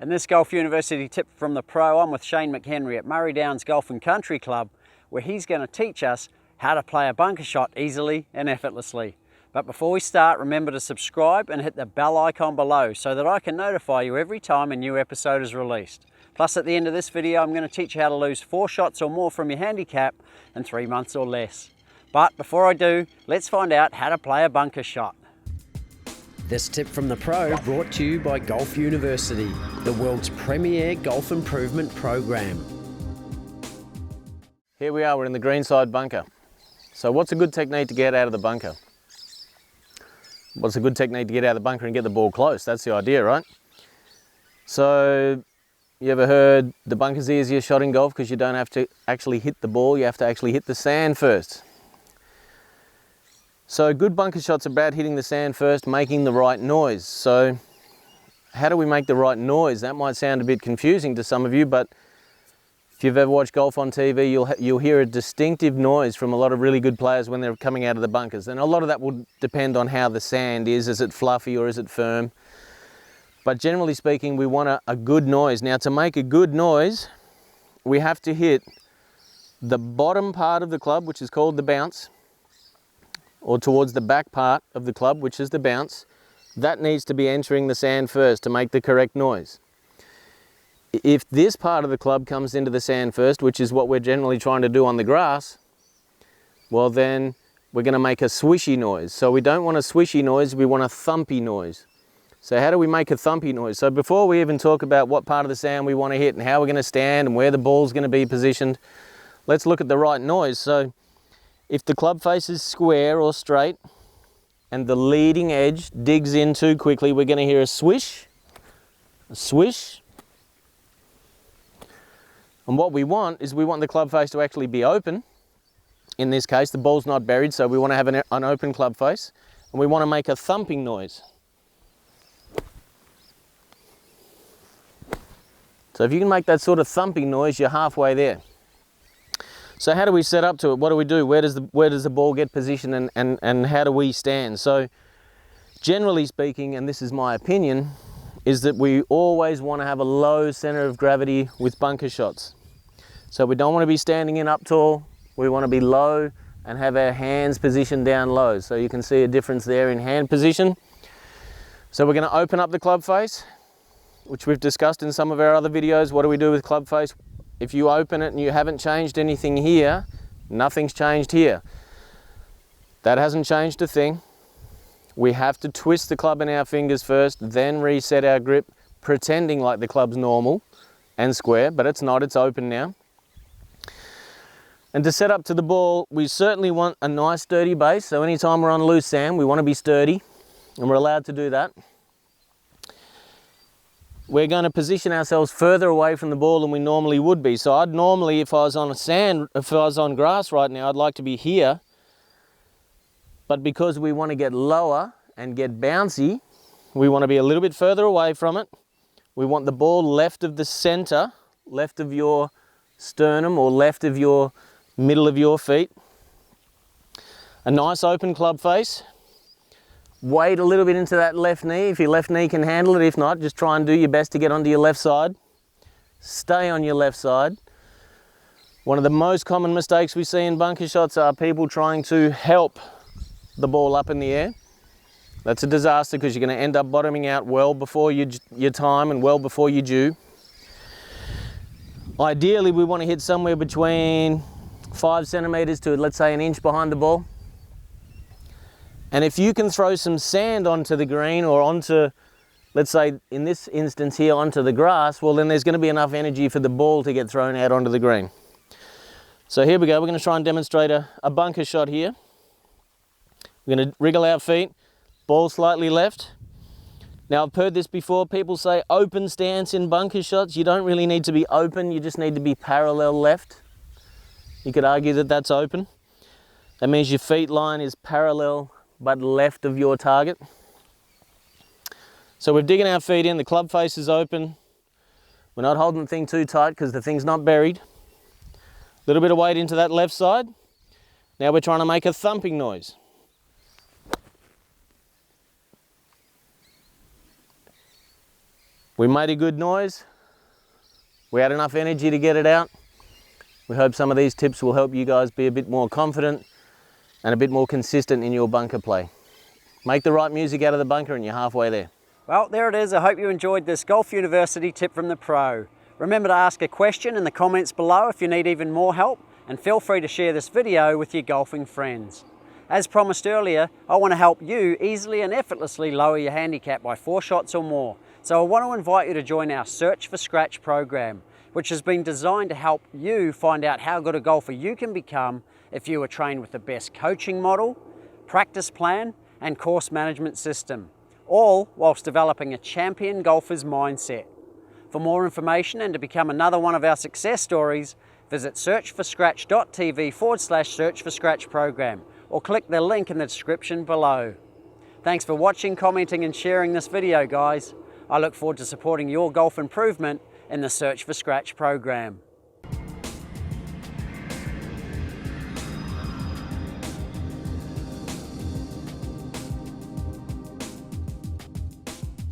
In this Golf University tip from the pro, I'm with Shane McHenry at Murray Downs Golf and Country Club, where he's going to teach us how to play a bunker shot easily and effortlessly. But before we start, remember to subscribe and hit the bell icon below so that I can notify you every time a new episode is released. Plus, at the end of this video, I'm going to teach you how to lose 4 shots or more from your handicap in 3 months or less. But before I do, let's find out how to play a bunker shot. This tip from the pro brought to you by Golf University, the world's premier golf improvement program. Here we are, we're in the greenside bunker. So what's a good technique to get out of the bunker? What's a good technique to get out of the bunker and get the ball close? That's the idea, right? So you ever heard the bunker's the easiest shot in golf because you don't have to actually hit the ball, you have to actually hit the sand first. So good bunker shots are about hitting the sand first, making the right noise. So how do we make the right noise? That might sound a bit confusing to some of you, but if you've ever watched golf on TV, you'll hear a distinctive noise from a lot of really good players when they're coming out of the bunkers. And a lot of that will depend on how the sand is. Is it fluffy or is it firm? But generally speaking, we want a good noise. Now, to make a good noise, we have to hit the bottom part of the club, which is called the bounce, or towards the back part of the club, which is the bounce. That needs to be entering the sand first to make the correct noise. If this part of the club comes into the sand first, which is what we're generally trying to do on the grass, well then we're going to make a swishy noise. So we don't want a swishy noise, we want a thumpy noise. So how do we make a thumpy noise? So before we even talk about what part of the sand we want to hit and how we're going to stand and where the ball's going to be positioned, let's look at the right noise. So if the club face is square or straight and the leading edge digs in too quickly, we're going to hear a swish, a swish. And what we want is we want the club face to actually be open. In this case, the ball's not buried, so we want to have an open club face. And we want to make a thumping noise. So if you can make that sort of thumping noise, you're halfway there. So how do we set up to it? What do we do? Where does the ball get positioned and how do we stand? So generally speaking, and this is my opinion, is that we always want to have a low center of gravity with bunker shots. So we don't want to be standing in up tall. We want to be low and have our hands positioned down low. So you can see a difference there in hand position. So we're going to open up the club face, which we've discussed in some of our other videos. What do we do with club face? If you open it and you haven't changed anything here, nothing's changed here. That hasn't changed a thing. We have to twist the club in our fingers first, then reset our grip, pretending like the club's normal and square, but it's not, it's open now. And to set up to the ball, we certainly want a nice sturdy base. So anytime we're on loose sand, we want to be sturdy, and we're allowed to do that. We're going to position ourselves further away from the ball than we normally would be. So I'd normally, if I was on grass right now, I'd like to be here. But because we want to get lower and get bouncy, we want to be a little bit further away from it. We want the ball left of the center, left of your sternum or left of your middle of your feet. A nice open club face. Weight a little bit into that left knee if your left knee can handle it. If not, just try and do your best to get onto your left side. Stay on your left side. One of the most common mistakes we see in bunker shots are people trying to help the ball up in the air. That's a disaster because you're going to end up bottoming out well before your time and well before you're due. Ideally, we want to hit somewhere between 5 centimeters to, let's say, an inch behind the ball. And if you can throw some sand onto the green or onto, let's say in this instance here, onto the grass, well then there's going to be enough energy for the ball to get thrown out onto the green. So here we go, we're going to try and demonstrate a bunker shot here. We're going to wriggle our feet, ball slightly left. Now I've heard this before, people say open stance in bunker shots. You don't really need to be open, you just need to be parallel left. You could argue that that's open. That means your feet line is parallel but left of your target. So we're digging our feet in, the club face is open. We're not holding the thing too tight because the thing's not buried. A little bit of weight into that left side. Now we're trying to make a thumping noise. We made a good noise. We had enough energy to get it out. We hope some of these tips will help you guys be a bit more confident and a bit more consistent in your bunker play. Make the right music out of the bunker and you're halfway there. Well, there it is. I hope you enjoyed this Golf University tip from the pro. Remember to ask a question in the comments below if you need even more help, and feel free to share this video with your golfing friends. As promised earlier, I want to help you easily and effortlessly lower your handicap by 4 shots or more. So I want to invite you to join our Search for Scratch program, which has been designed to help you find out how good a golfer you can become if you are trained with the best coaching model, practice plan, and course management system, all whilst developing a champion golfer's mindset. For more information and to become another one of our success stories, visit searchforscratch.tv/Search for Scratch program, or click the link in the description below. Thanks for watching, commenting and sharing this video, guys. I look forward to supporting your golf improvement in the Search for Scratch program.